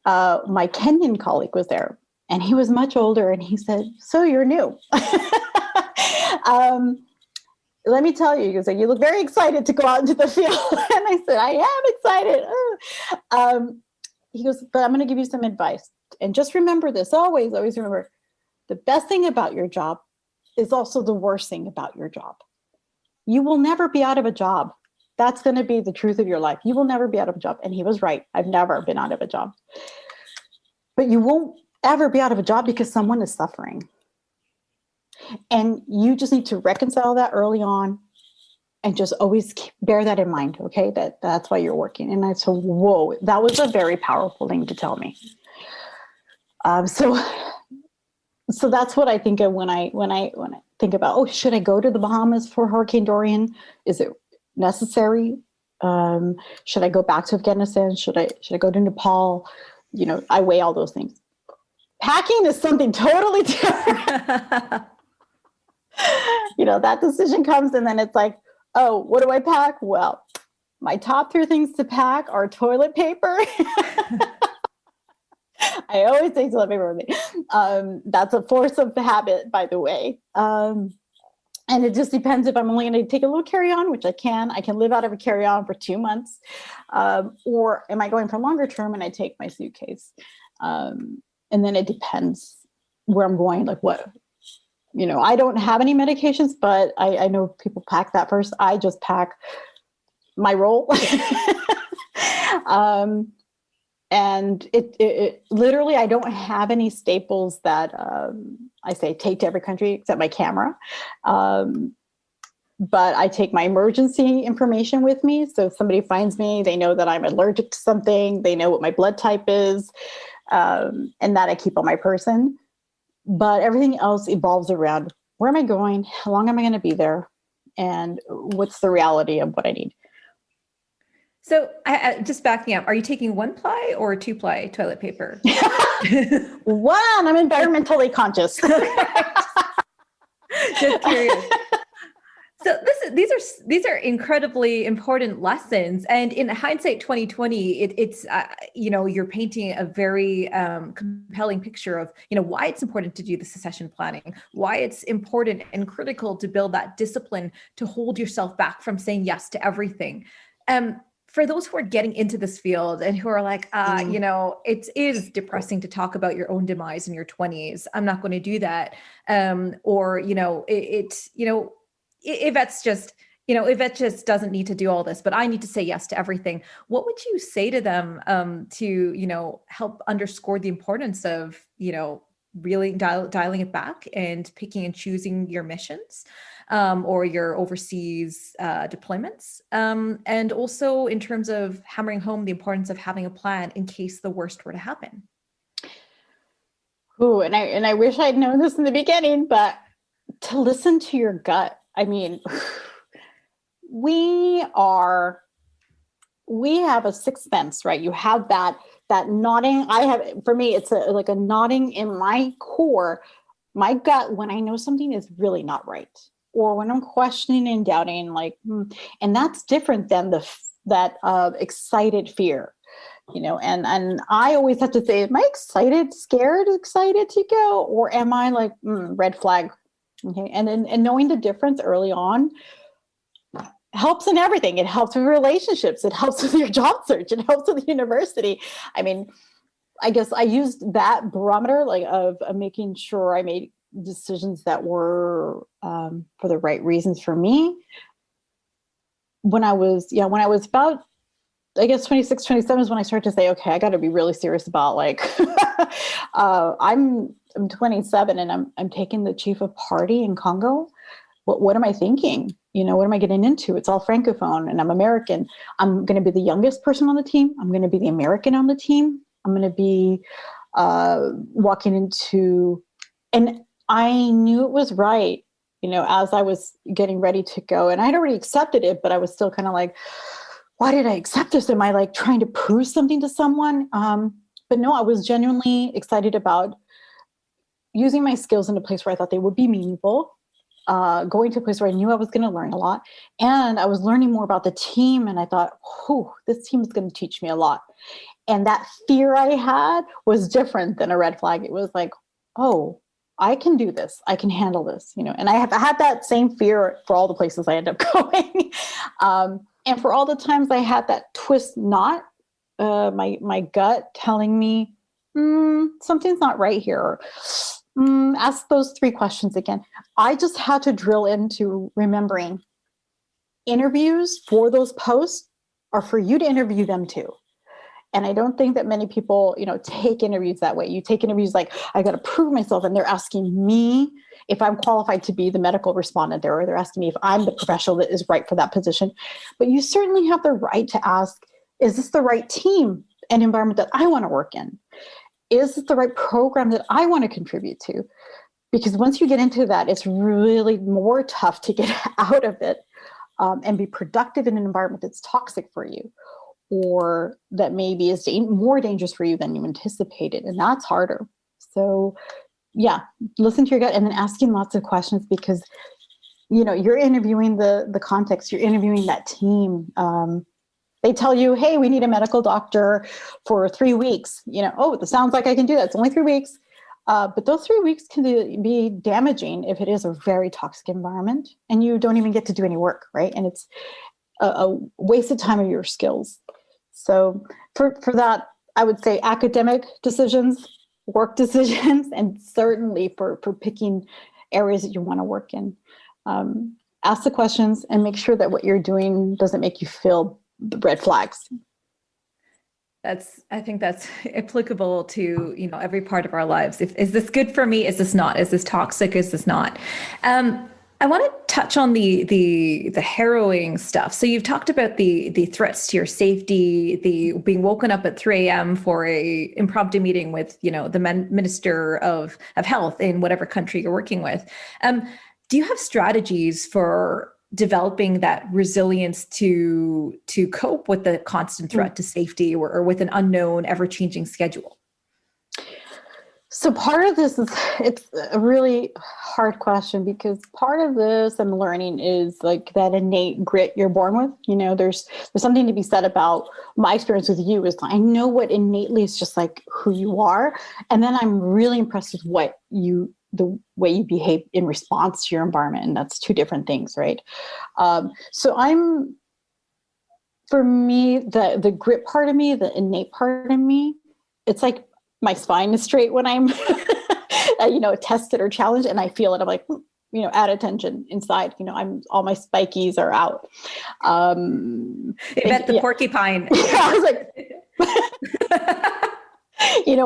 B: my Kenyan colleague was there, and he was much older, and he said, so you're new. Let me tell you, he said, you look very excited to go out into the field. And I said, I am excited. he goes, but I'm going to give you some advice. And just remember this, always remember, the best thing about your job is also the worst thing about your job. You will never be out of a job. That's going to be the truth of your life. You will never be out of a job. And he was right. I've never been out of a job. But you won't ever be out of a job because someone is suffering. And you just need to reconcile that early on and just always bear that in mind, okay? That's why you're working. And I said, whoa, that was a very powerful thing to tell me. So that's what I think of when I think about, oh, should I go to the Bahamas for Hurricane Dorian? Is it necessary? Should I go back to Afghanistan? Should I go to Nepal? I weigh all those things. Packing is something totally different. That decision comes and then it's like, oh, what do I pack? Well, my top 3 things to pack are toilet paper. I always take toilet paper with me. That's a force of habit, by the way. And it just depends if I'm only going to take a little carry-on, which I can live out of a carry-on for 2 months. Or am I going for longer term and I take my suitcase? And then it depends where I'm going, like what, I don't have any medications, but I know people pack that first. I just pack my roll. And it literally, I don't have any staples that I say take to every country except my camera. But I take my emergency information with me. So if somebody finds me, they know that I'm allergic to something. They know what my blood type is, and that I keep on my person. But everything else evolves around where am I going? How long am I going to be there? And what's the reality of what I need?
A: So just backing up, are you taking 1-ply or 2-ply toilet paper?
B: One, I'm environmentally conscious.
A: Just curious. So these are incredibly important lessons, and in hindsight 2020, it's you're painting a very compelling picture of why it's important to do the succession planning, why it's important and critical to build that discipline to hold yourself back from saying yes to everything. For those who are getting into this field and who are like, it is depressing to talk about your own demise in your 20s. I'm not going to do that. Yvette's just, Yvette just doesn't need to do all this, but I need to say yes to everything. What would you say to them to, help underscore the importance of, really dialing it back and picking and choosing your missions or your overseas deployments? And also in terms of hammering home the importance of having a plan in case the worst were to happen.
B: Ooh, and I wish I'd known this in the beginning, but to listen to your gut. I mean, we have a sixth sense, right? You have that nodding. For me, it's like a nodding in my core, my gut, when I know something is really not right, or when I'm questioning and doubting, and that's different than that excited fear, and I always have to say, am I excited to go? Or am I like, red flag? Okay. And knowing the difference early on helps in everything. It helps with relationships. It helps with your job search. It helps with the university. I mean, I guess I used that barometer of making sure I made decisions that were for the right reasons for me. When I was about, I guess 26, 27 is when I started to say, okay, I got to be really serious about I'm 27 and I'm taking the chief of party in Congo. What am I thinking? What am I getting into? It's all Francophone and I'm American. I'm going to be the youngest person on the team. I'm going to be the American on the team. I'm going to be walking into, and I knew it was right, as I was getting ready to go, and I'd already accepted it, but I was still kind of like, why did I accept this? Am I trying to prove something to someone? But no, I was genuinely excited about using my skills in a place where I thought they would be meaningful, going to a place where I knew I was going to learn a lot. And I was learning more about the team. And I thought, this team is going to teach me a lot. And that fear I had was different than a red flag. It was like, oh, I can do this. I can handle this, and I had that same fear for all the places I ended up going. And for all the times I had that twist knot, my gut telling me something's not right here. Ask those 3 questions again. I just had to drill into remembering interviews for those posts are for you to interview them too. And I don't think that many people, take interviews that way. You take interviews like, I got to prove myself. And they're asking me if I'm qualified to be the medical respondent there, or they're asking me if I'm the professional that is right for that position. But you certainly have the right to ask, is this the right team and environment that I want to work in? Is this the right program that I want to contribute to? Because once you get into that, it's really more tough to get out of it and be productive in an environment that's toxic for you, or that maybe is more dangerous for you than you anticipated. And that's harder. So yeah, listen to your gut and then asking lots of questions, because, you're interviewing the context, you're interviewing that team. They tell you, hey, we need a medical doctor for 3 weeks. Oh, this sounds like I can do that. It's only 3 weeks. But those 3 weeks can be damaging if it is a very toxic environment and you don't even get to do any work, right? And it's a waste of time of your skills. So for that, I would say academic decisions, work decisions, and certainly for picking areas that you want to work in. Ask the questions and make sure that what you're doing doesn't make you feel the red flags.
A: I think that's applicable to, every part of our lives. Is this good for me? Is this not? Is this toxic? Is this not? I want to touch on the harrowing stuff. So you've talked about the threats to your safety, the being woken up at 3 a.m. for a impromptu meeting with, the minister of health in whatever country you're working with. Do you have strategies for developing that resilience to cope with the constant threat to safety or with an unknown, ever-changing schedule?
B: So part of this it's a really hard question, because part of this I'm learning is like that innate grit you're born with. There's something to be said about my experience with you is I know what innately is just like who you are. And then I'm really impressed with the way you behave in response to your environment. And that's 2 different things, right? So for me, the grit part of me, the innate part of me, it's like my spine is straight when I'm, tested or challenged, and I feel it. I'm like, at attention inside. All my spikies are out.
A: Yvette the porcupine.
B: I was like,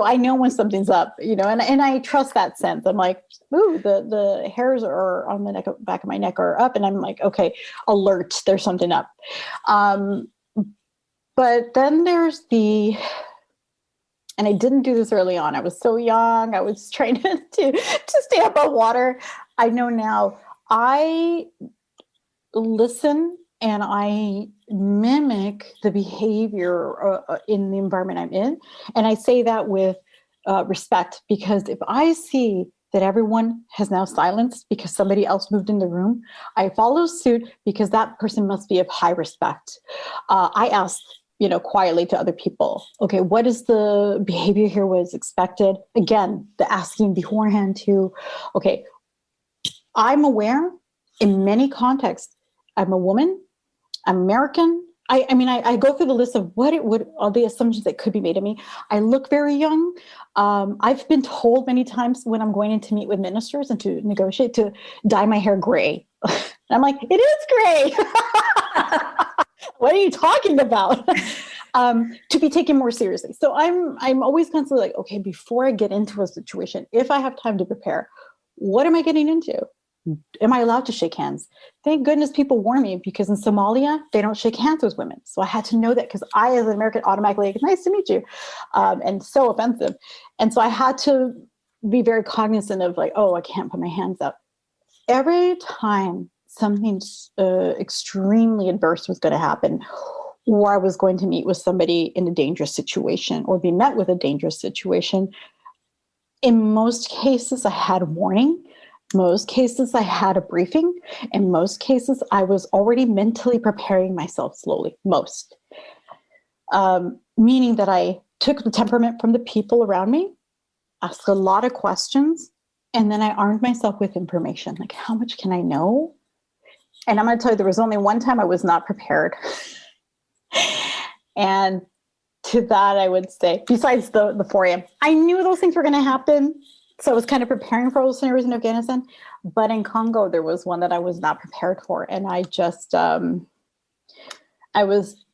B: I know when something's up. And I trust that sense. I'm like, ooh, the hairs are on the back of my neck are up, and I'm like, okay, alert. There's something up. But then there's and I didn't do this early on. I was so young. I was trying to stay above water. I know now I listen and I mimic the behavior in the environment I'm in. And I say that with respect, because if I see that everyone has now silenced because somebody else moved in the room, I follow suit, because that person must be of high respect. I ask, quietly to other people, okay, what is the behavior here was expected? Again, the asking beforehand to, okay, I'm aware in many contexts, I'm a woman, I'm American. I go through the list of all the assumptions that could be made of me. I look very young. I've been told many times when I'm going in to meet with ministers and to negotiate to dye my hair gray. And I'm like, it is gray. What are you talking about? To be taken more seriously. So I'm always constantly like, okay, before I get into a situation, if I have time to prepare, what am I getting into? Am I allowed to shake hands? Thank goodness people warn me, because in Somalia, they don't shake hands with women. So I had to know that, because I, as an American, automatically, like, nice to meet you. And so offensive. And so I had to be very cognizant of like, oh, I can't put my hands up. Every time something extremely adverse was going to happen, or I was going to meet with somebody in a dangerous situation or be met with a dangerous situation, in most cases, I had a warning. Most cases, I had a briefing. In most cases, I was already mentally preparing myself slowly, meaning that I took the temperament from the people around me, asked a lot of questions, and then I armed myself with information. Like, how much can I know? And I'm going to tell you, there was only one time I was not prepared. And to that, I would say, besides the 4 a.m., I knew those things were going to happen. So I was kind of preparing for those scenarios in Afghanistan. But in Congo, there was one that I was not prepared for. And I just, I was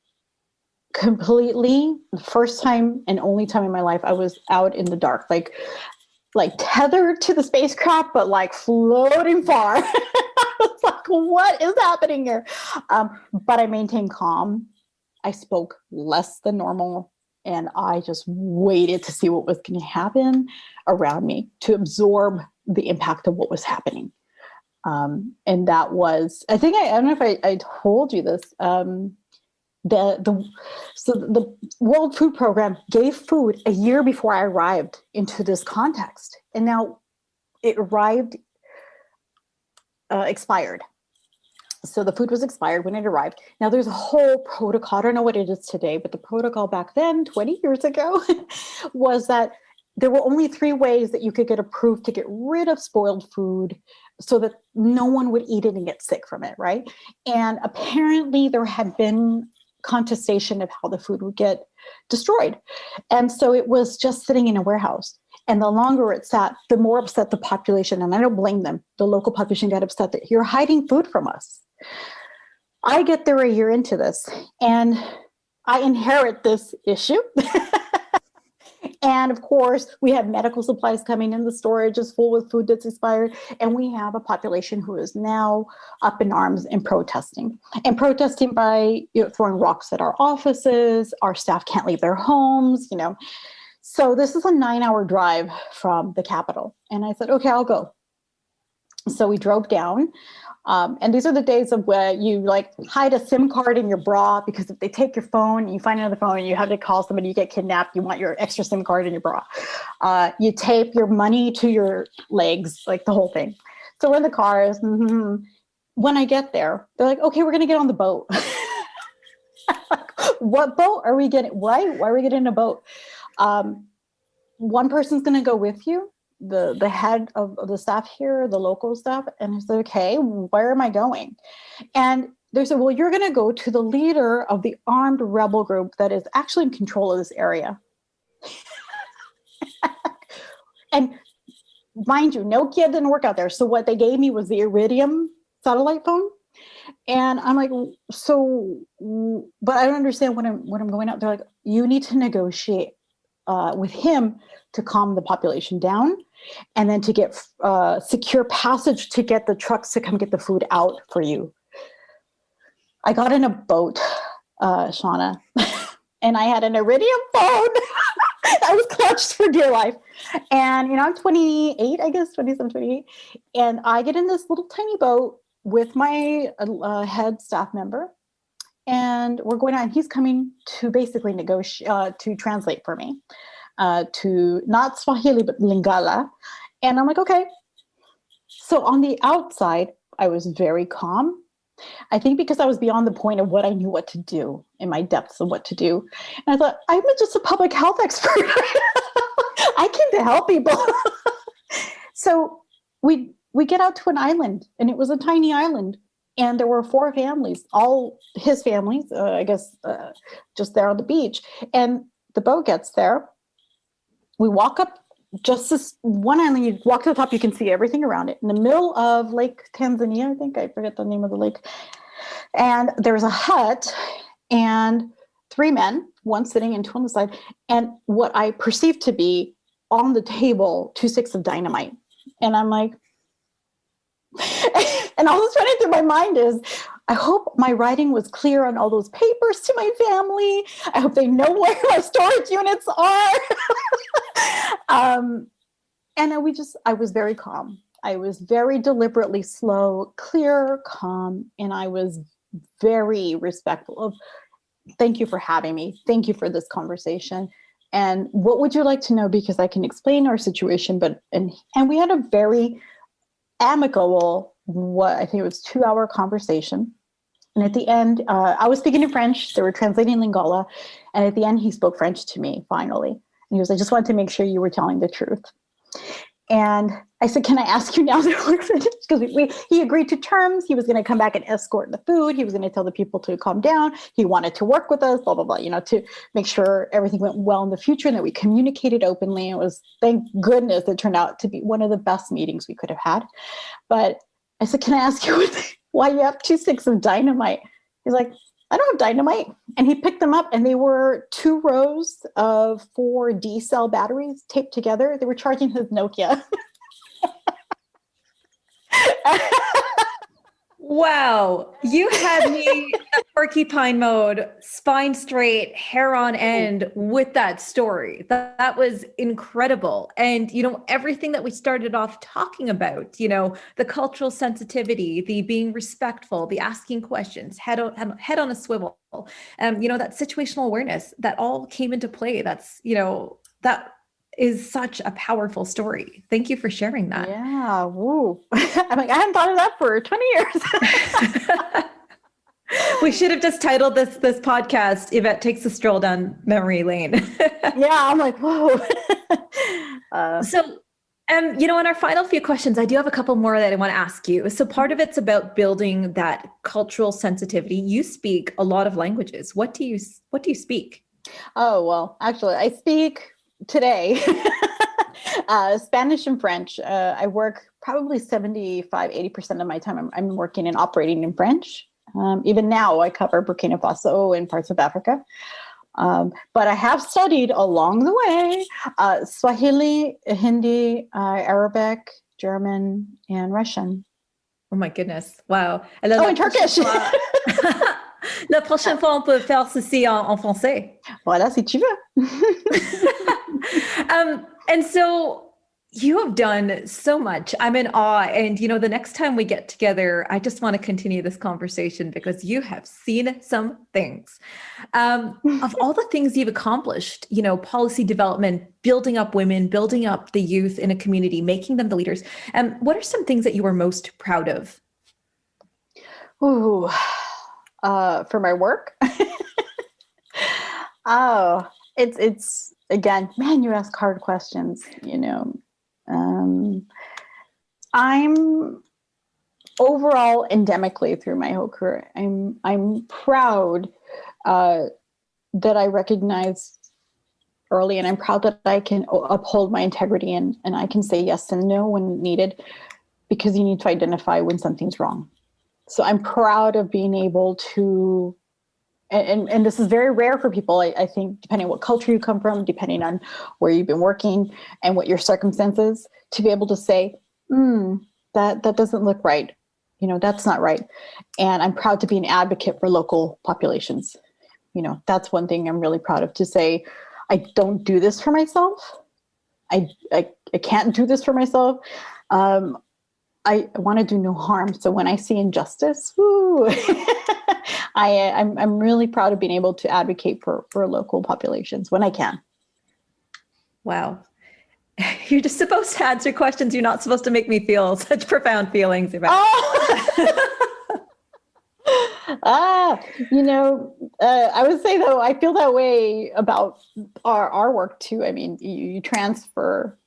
B: completely, the first time and only time in my life, I was out in the dark, like tethered to the spacecraft, but like floating far. I was like, what is happening here? But I maintained calm. I spoke less than normal, and I just waited to see what was going to happen around me to absorb the impact of what was happening. And that was, I think, I don't know if I told you this, the World Food Program gave food a year before I arrived into this context. And now it arrived, expired. So the food was expired when it arrived. Now there's a whole protocol. I don't know what it is today, but the protocol back then, 20 years ago, was that there were only 3 ways that you could get approved to get rid of spoiled food so that no one would eat it and get sick from it, right? And apparently there had been contestation of how the food would get destroyed. And so it was just sitting in a warehouse. And the longer it sat, the more upset the population, and I don't blame them, the local population got upset that you're hiding food from us. I get there a year into this, and I inherit this issue. And of course, we have medical supplies coming in. The storage is full with food that's expired. And we have a population who is now up in arms and protesting. And protesting by throwing rocks at our offices. Our staff can't leave their homes, So this is a 9-hour drive from the capital. And I said, okay, I'll go. So we drove down. And these are the days of where you hide a SIM card in your bra, because if they take your phone, you find another phone and you have to call somebody, you get kidnapped, you want your extra SIM card in your bra. You tape your money to your legs, like the whole thing. So we're in the cars. Mm-hmm. When I get there, they're like, okay, we're going to get on the boat. What boat are we getting? Why are we getting a boat? One person's going to go with you. The head of the staff here, the local staff, and I said, okay, where am I going? And they said, well, you're going to go to the leader of the armed rebel group that is actually in control of this area. And mind you, Nokia didn't work out there. So what they gave me was the Iridium satellite phone. And I'm like, so, but I don't understand when I'm going out. They're like, you need to negotiate with him to calm the population down, and then to get secure passage to get the trucks to come get the food out for you. I got in a boat, Shawna, and I had an Iridium phone. I was clutched for dear life. And, I'm 28, I guess, 27, 28. And I get in this little tiny boat with my head staff member. And we're going on. He's coming to basically negotiate, to translate for me, to not Swahili, but Lingala. And I'm like, okay. So on the outside, I was very calm. I think because I was beyond the point of what I knew what to do, in my depths of what to do. And I thought, I'm just a public health expert. I came to help people. So we get out to an island, and it was a tiny island. And there were 4 families, all his families, I guess, just there on the beach. And the boat gets there. We walk up just this one island. You walk to the top, you can see everything around it. In the middle of Lake Tanzania, I think, I forget the name of the lake. And there's a hut and 3 men, one sitting and 2 on the side. And what I perceived to be on the table, 2 sticks of dynamite. And I'm like, and all that's running through my mind is, I hope my writing was clear on all those papers to my family. I hope they know where my storage units are. And I was very calm. I was very deliberately slow, clear, calm, and I was very respectful of, thank you for having me. Thank you for this conversation. And what would you like to know? Because I can explain our situation, and we had a very amicable, I think it was 2-hour conversation. And at the end, I was speaking in French. They were translating Lingala. And at the end, he spoke French to me, finally. And he was, I just wanted to make sure you were telling the truth. And I said, can I ask you now that we're finished? Because he agreed to terms. He was going to come back and escort the food. He was going to tell the people to calm down. He wanted to work with us, blah, blah, blah, to make sure everything went well in the future and that we communicated openly. It was, thank goodness, it turned out to be one of the best meetings we could have had. But I said, can I ask you why you have 2 sticks of dynamite? He's like, I don't have dynamite. And he picked them up, and they were 2 rows of 4 D-cell batteries taped together. They were charging his Nokia.
A: Wow. You had me at porcupine mode, spine straight, hair on end with that story. That was incredible. And, everything that we started off talking about, the cultural sensitivity, the being respectful, the asking questions, head on a swivel, that situational awareness, that all came into play. That's, that is such a powerful story. Thank you for sharing that.
B: Yeah. Woo. I'm like, I hadn't thought of that for 20 years.
A: We should have just titled this podcast, Yvette Takes a Stroll Down Memory Lane.
B: Yeah. I'm like, whoa.
A: So, in our final few questions, I do have a couple more that I want to ask you. So part of it's about building that cultural sensitivity. You speak a lot of languages. What do you speak?
B: Oh, well, actually, I speak today Spanish and French. I work probably 80% of my time. I'm working and operating in French. Even now I cover Burkina Faso and parts of Africa. But I have studied along the way Swahili, Hindi, Arabic, German, and Russian.
A: Oh my goodness. Wow.
B: And Turkish.
A: La prochaine fois, on peut faire ceci en français.
B: Voilà, si tu veux.
A: And so you have done so much. I'm in awe. And, the next time we get together, I just want to continue this conversation because you have seen some things. Of all the things you've accomplished, policy development, building up women, building up the youth in a community, making them the leaders. What are some things that you are most proud of?
B: Ooh. For my work. Oh, it's again, man, you ask hard questions, I'm overall endemically through my whole career. I'm proud that I recognize early, and I'm proud that I can uphold my integrity and I can say yes and no when needed, because you need to identify when something's wrong. So I'm proud of being able to, and this is very rare for people, I think, depending on what culture you come from, depending on where you've been working and what your circumstances, to be able to say, that doesn't look right. That's not right. And I'm proud to be an advocate for local populations. That's one thing I'm really proud of, to say, I don't do this for myself. I can't do this for myself. I want to do no harm. So when I see injustice, I'm really proud of being able to advocate for local populations when I can. Wow.
A: You're just supposed to answer questions. You're not supposed to make me feel such profound feelings about
B: I would say, though, I feel that way about our work too. I mean, you transfer.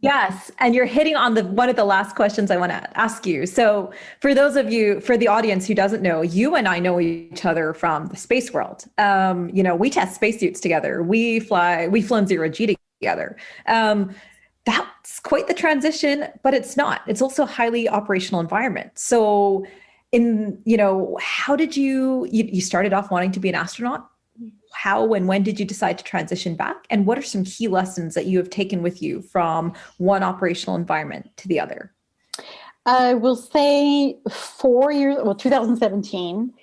A: Yes. And you're hitting on one of the last questions I want to ask you. So for the audience who doesn't know, you and I know each other from the space world. We test spacesuits together. We've flown zero G together. That's quite the transition, but it's not. It's also a highly operational environment. So how did you started off wanting to be an astronaut? How and when did you decide to transition back? And what are some key lessons that you have taken with you from one operational environment to the other?
B: I will say 2017,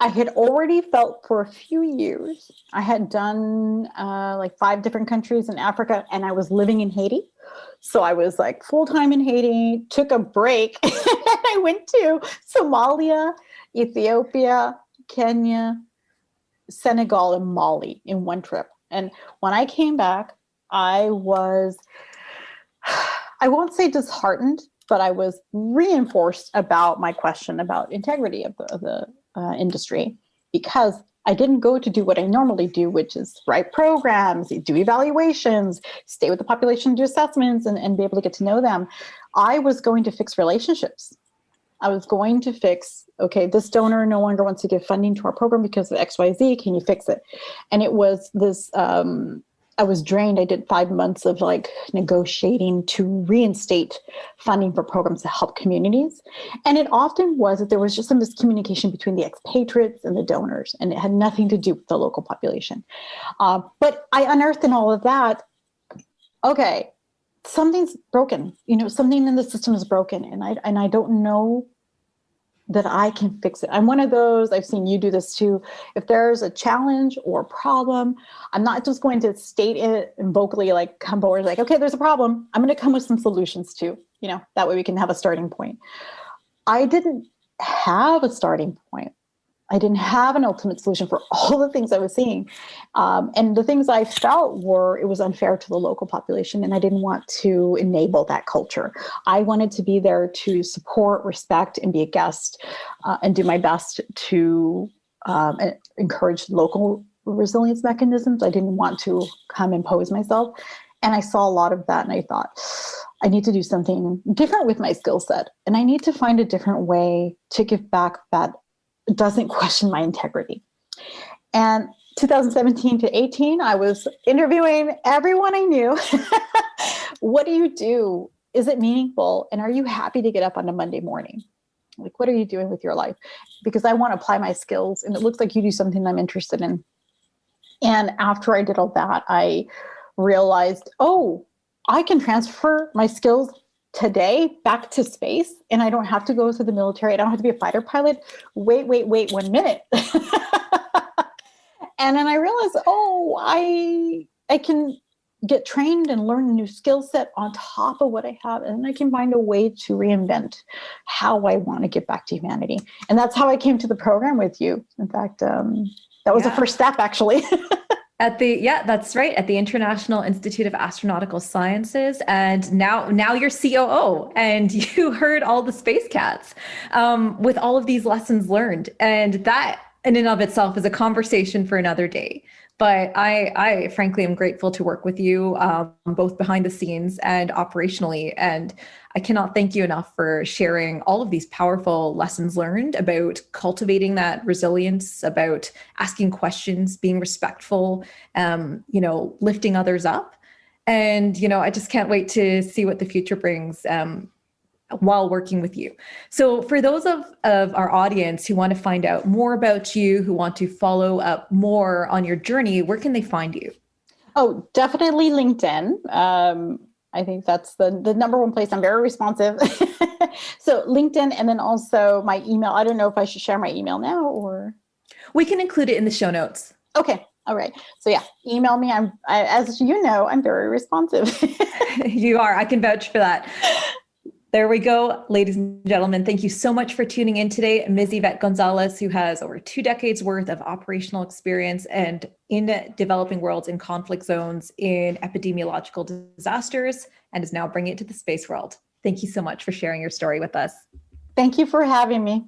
B: I had already felt for a few years. I had done 5 different countries in Africa, and I was living in Haiti. So I was full-time in Haiti, took a break, and I went to Somalia, Ethiopia, Kenya, Senegal, and Mali in one trip. And when I came back, I won't say disheartened, but I was reinforced about my question about integrity of the industry, because I didn't go to do what I normally do, which is write programs, do evaluations, stay with the population, do assessments, and be able to get to know them. I was going to fix relationships. I was going to fix, okay, this donor no longer wants to give funding to our program because of XYZ. Can you fix it? And it was this, I was drained. I did 5 months of like negotiating to reinstate funding for programs to help communities. And it often was that there was just some miscommunication between the expatriates and the donors, and it had nothing to do with the local population. But I unearthed in all of that, okay, something's broken, something in the system is broken, and I don't know that I can fix it. I'm one of those, I've seen you do this too. If there's a challenge or a problem, I'm not just going to state it and vocally like come forward like, okay, there's a problem. I'm going to come with some solutions too. That way we can have a starting point. I didn't have a starting point. I didn't have an ultimate solution for all the things I was seeing. And the things I felt were, it was unfair to the local population, and I didn't want to enable that culture. I wanted to be there to support, respect, and be a guest, and do my best to encourage local resilience mechanisms. I didn't want to come impose myself. And I saw a lot of that, and I thought, I need to do something different with my skill set, and I need to find a different way to give back that doesn't question my integrity. And 2017 to 18, I was interviewing everyone I knew. What do you do? Is it meaningful? And are you happy to get up on a Monday morning? Like, what are you doing with your life? Because I want to apply my skills, and it looks like you do something I'm interested in. And after I did all that, I realized, oh, I can transfer my skills today back to space, and I don't have to go to the military. I don't have to be a fighter pilot. Wait 1 minute. And then I realized, oh, I can get trained and learn a new skill set on top of what I have. And I can find a way to reinvent how I want to get back to humanity. And that's how I came to the program with you. In fact, that was the first step, actually.
A: That's right. At the International Institute of Astronautical Sciences. And now you're COO, and you heard all the space cats with all of these lessons learned. And that in and of itself is a conversation for another day. But I frankly am grateful to work with you both behind the scenes and operationally. And I cannot thank you enough for sharing all of these powerful lessons learned about cultivating that resilience, about asking questions, being respectful, lifting others up. And, I just can't wait to see what the future brings while working with you. So for those of our audience who want to find out more about you, who want to follow up more on your journey, where can they find you?
B: Oh, definitely LinkedIn. I think that's the number one place. I'm very responsive. So LinkedIn, and then also my email. I don't know if I should share my email now or.
A: We can include it in the show notes.
B: Okay. All right. So yeah, email me. As you know, I'm very responsive.
A: You are. I can vouch for that. There we go, ladies and gentlemen. Thank you so much for tuning in today. Ms. Yvette Gonzalez, who has over 2 decades worth of operational experience and in developing worlds in conflict zones in epidemiological disasters, and is now bringing it to the space world. Thank you so much for sharing your story with us.
B: Thank you for having me.